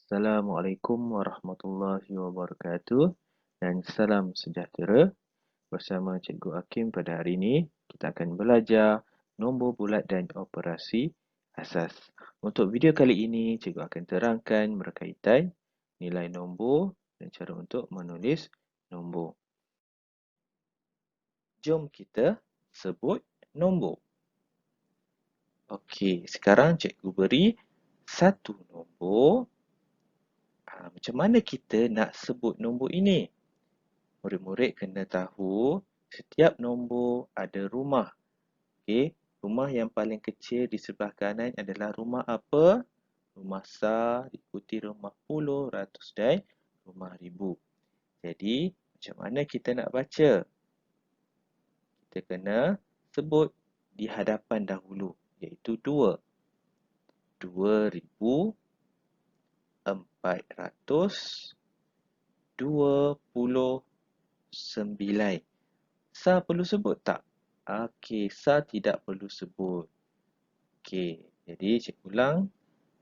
Assalamualaikum warahmatullahi wabarakatuh dan salam sejahtera. Bersama Cikgu Hakim pada hari ini, kita akan belajar nombor bulat dan operasi asas. Untuk video kali ini, Cikgu akan terangkan berkaitan nilai nombor dan cara untuk menulis nombor. Jom kita sebut nombor. Okey, sekarang Cikgu beri satu nombor. Macam mana kita nak sebut nombor ini? Murid-murid kena tahu setiap nombor ada rumah. Okey, rumah yang paling kecil di sebelah kanan adalah rumah apa? Rumah sar, diikuti rumah puluh, ratus dan rumah ribu. Jadi, macam mana kita nak baca? Kita kena sebut di hadapan dahulu, iaitu 2. 2,429. Sa perlu sebut tak? Okey, sa tidak perlu sebut. Okey, jadi cikgu ulang.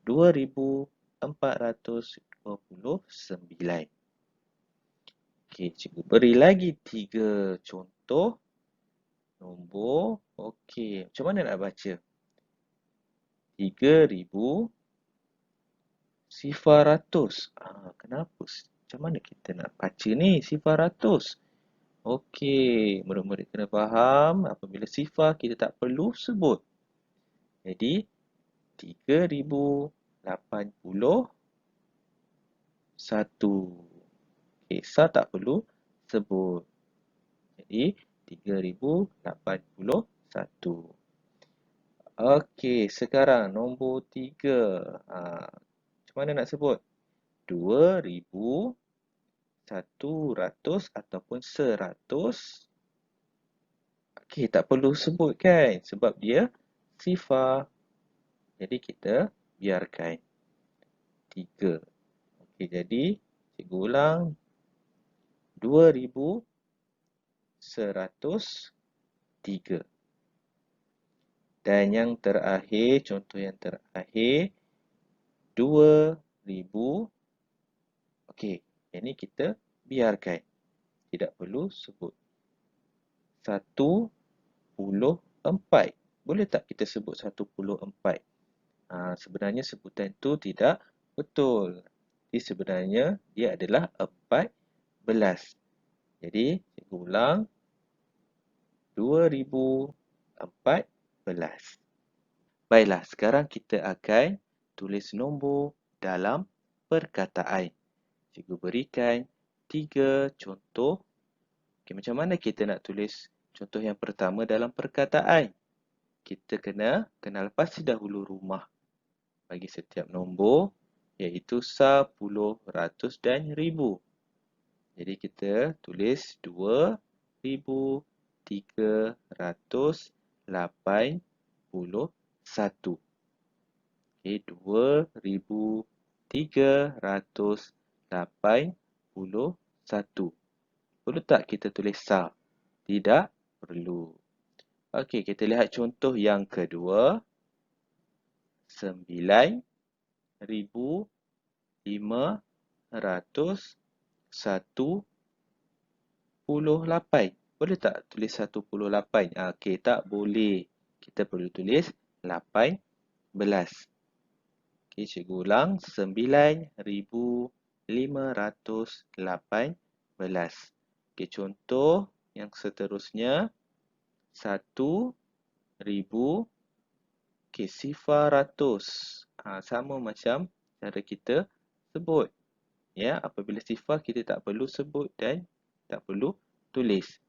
2,429. Okey, cikgu beri lagi 3 contoh nombor. Okey, macam mana nak baca? 3,000. Kenapa? Macam mana kita nak baca ni sifar ratus? Okey, murid-murid kena faham apabila sifar kita tak perlu sebut. Jadi 3,081. Okey, sa tak perlu sebut. Jadi 3,081. Okey, sekarang nombor 3. Macam mana nak sebut? 2,100 ataupun 100. Okey, tak perlu sebut kan? Sebab dia sifar. Jadi kita biarkan 3. Okey, jadi cikgu ulang. 2,103. Dan yang terakhir, contoh yang terakhir, 2,000. Okey, ini kita biarkan. Tidak perlu sebut. 1/4. Boleh tak kita sebut 1/4? Sebenarnya sebutan itu tidak betul. Jadi sebenarnya dia adalah 14. Jadi cikgu ulang. 2,014. Baiklah, sekarang kita akan tulis nombor dalam perkataan. Cikgu berikan 3 contoh. Okey, macam mana kita nak tulis contoh yang pertama dalam perkataan? Kita kena kenal pasti dahulu rumah bagi setiap nombor, iaitu sa, puluh, ratus dan ribu. Jadi kita tulis 2,381. Okey, 2,381. Perlu tak kita tulis sa? Tidak perlu. Okey, kita lihat contoh yang kedua. 9,518. Boleh tak tulis 1/8? Okey, tak boleh. Kita perlu tulis 18. Okey, cikgu ulang. 9,518. Okey, contoh yang seterusnya. 1,000. Okey, sifar ratus. Sama macam cara kita sebut. Ya, apabila sifar kita tak perlu sebut dan tak perlu tulis.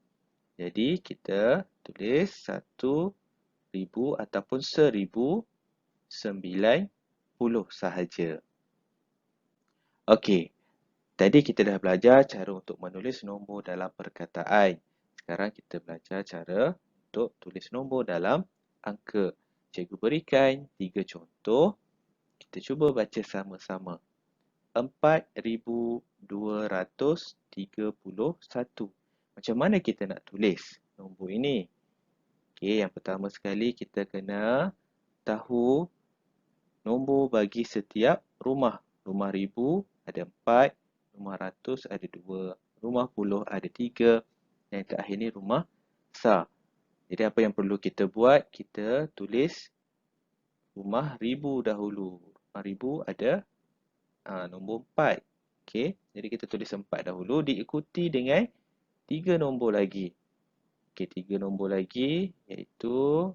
Jadi kita tulis 1,000 ataupun 1,090 sahaja. Okey, tadi kita dah belajar cara untuk menulis nombor dalam perkataan. Sekarang kita belajar cara untuk tulis nombor dalam angka. Cikgu berikan 3 contoh. Kita cuba baca sama-sama. 4,231. Macam mana kita nak tulis nombor ini? Okey, yang pertama sekali kita kena tahu nombor bagi setiap rumah. Rumah ribu ada 4, rumah ratus ada 2, rumah puluh ada 3, dan yang terakhir ni rumah besar. Jadi apa yang perlu kita buat? Kita tulis rumah ribu dahulu. Rumah ribu ada nombor 4. Okey, jadi kita tulis 4 dahulu diikuti dengan 3 nombor lagi. Okey, 3 nombor lagi iaitu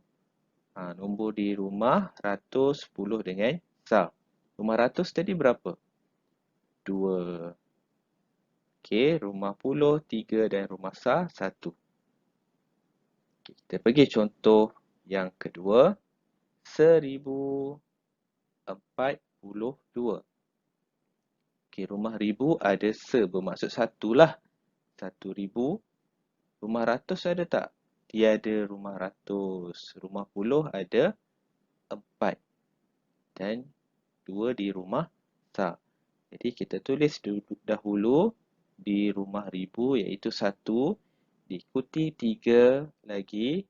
nombor di rumah, ratus, puluh dengan besar. Rumah ratus tadi berapa? 2. Okey, rumah puluh 3 dan rumah besar 1. Okay, kita pergi contoh yang kedua. 1042. Okey, rumah ribu ada bermaksud satulah. 1000. Rumah ratus ada tak? Tiada rumah ratus. Rumah puluh ada 4. Dan 2 di rumah besar. Jadi kita tulis dahulu di rumah ribu iaitu 1. Diikuti 3 lagi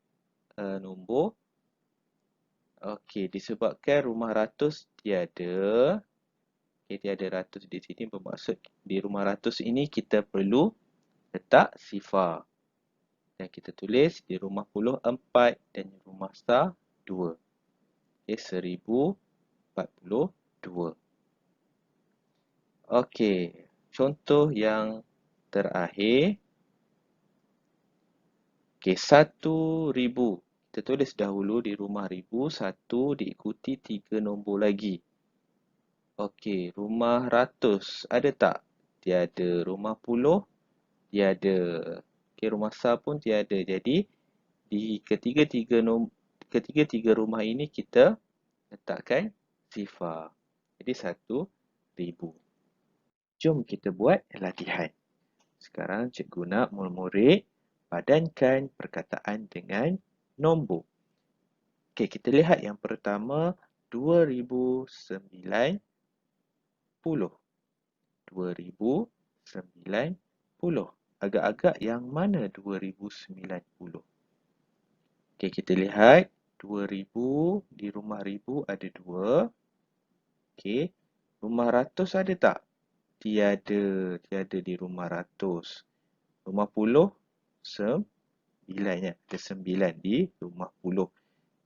nombor. Okey, disebabkan rumah ratus tiada. Okey, tiada ratus di sini bermaksud di rumah ratus ini kita perlu letak sifar. Dan kita tulis di rumah puluh 4 dan rumah besar 2. Okey, 1042. Okey, contoh yang terakhir. Okey, 1000. Kita tulis dahulu di rumah ribu 1 diikuti 3 nombor lagi. Okey, rumah ratus ada tak? Tiada. Rumah puluh tiada. Okey, rumah besar pun tiada. Jadi di ketiga-tiga rumah ini kita letakkan sifar. Jadi 1000. Jom kita buat latihan. Sekarang cikgu nak murid-murid padankan perkataan dengan nombor. Okey, kita lihat yang pertama 2090. 2090. Agak-agak yang mana 2090? Okey, kita lihat 2000 di rumah ribu ada 2. Okey, rumah ratus ada tak? Tiada, tiada di rumah ratus. Rumah puluh 9 ya, ada 9 di rumah puluh.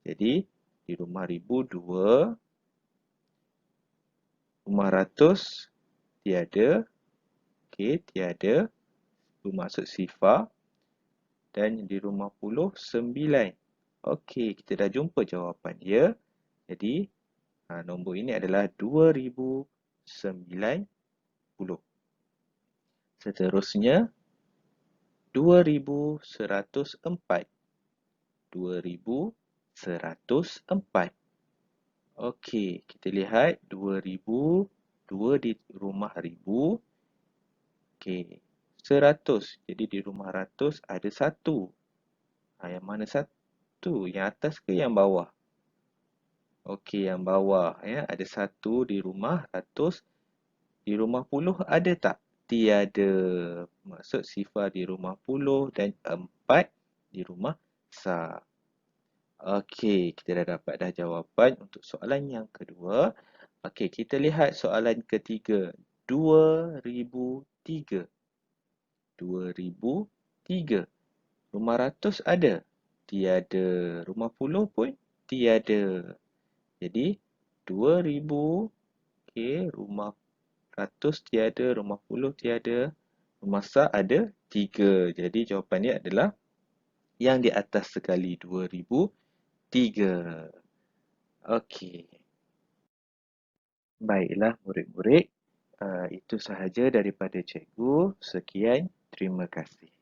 Jadi di rumah ribu 2, rumah ratus tiada. Okey, tiada bermaksud sifar. Dan di rumah puluh 9. Okey, kita dah jumpa jawapan dia. Jadi nombor ini adalah 2090. Seterusnya 2104. 2104. Okey, kita lihat 2000, 2 di rumah ribu. Okey, 100. Jadi di rumah ratus ada 1. Yang mana 1? Yang atas ke yang bawah? Okey, yang bawah ya. Ada 1 di rumah ratus. Di rumah puluh ada tak? Tiada. Maksud sifar di rumah puluh dan 4 di rumah besar. Okey, kita dah dapat jawapan untuk soalan yang kedua. Okey, kita lihat soalan ketiga. 2003. 2003. Rumah ratus ada? Tiada. Rumah puluh pun tiada. Jadi 2000. Okey, rumah ratus tiada, rumah puluh tiada, rumah besar ada 3. Jadi jawapannya adalah yang di atas sekali, 2003. Okey. Baiklah murid-murid, itu sahaja daripada cikgu. Sekian, terima kasih.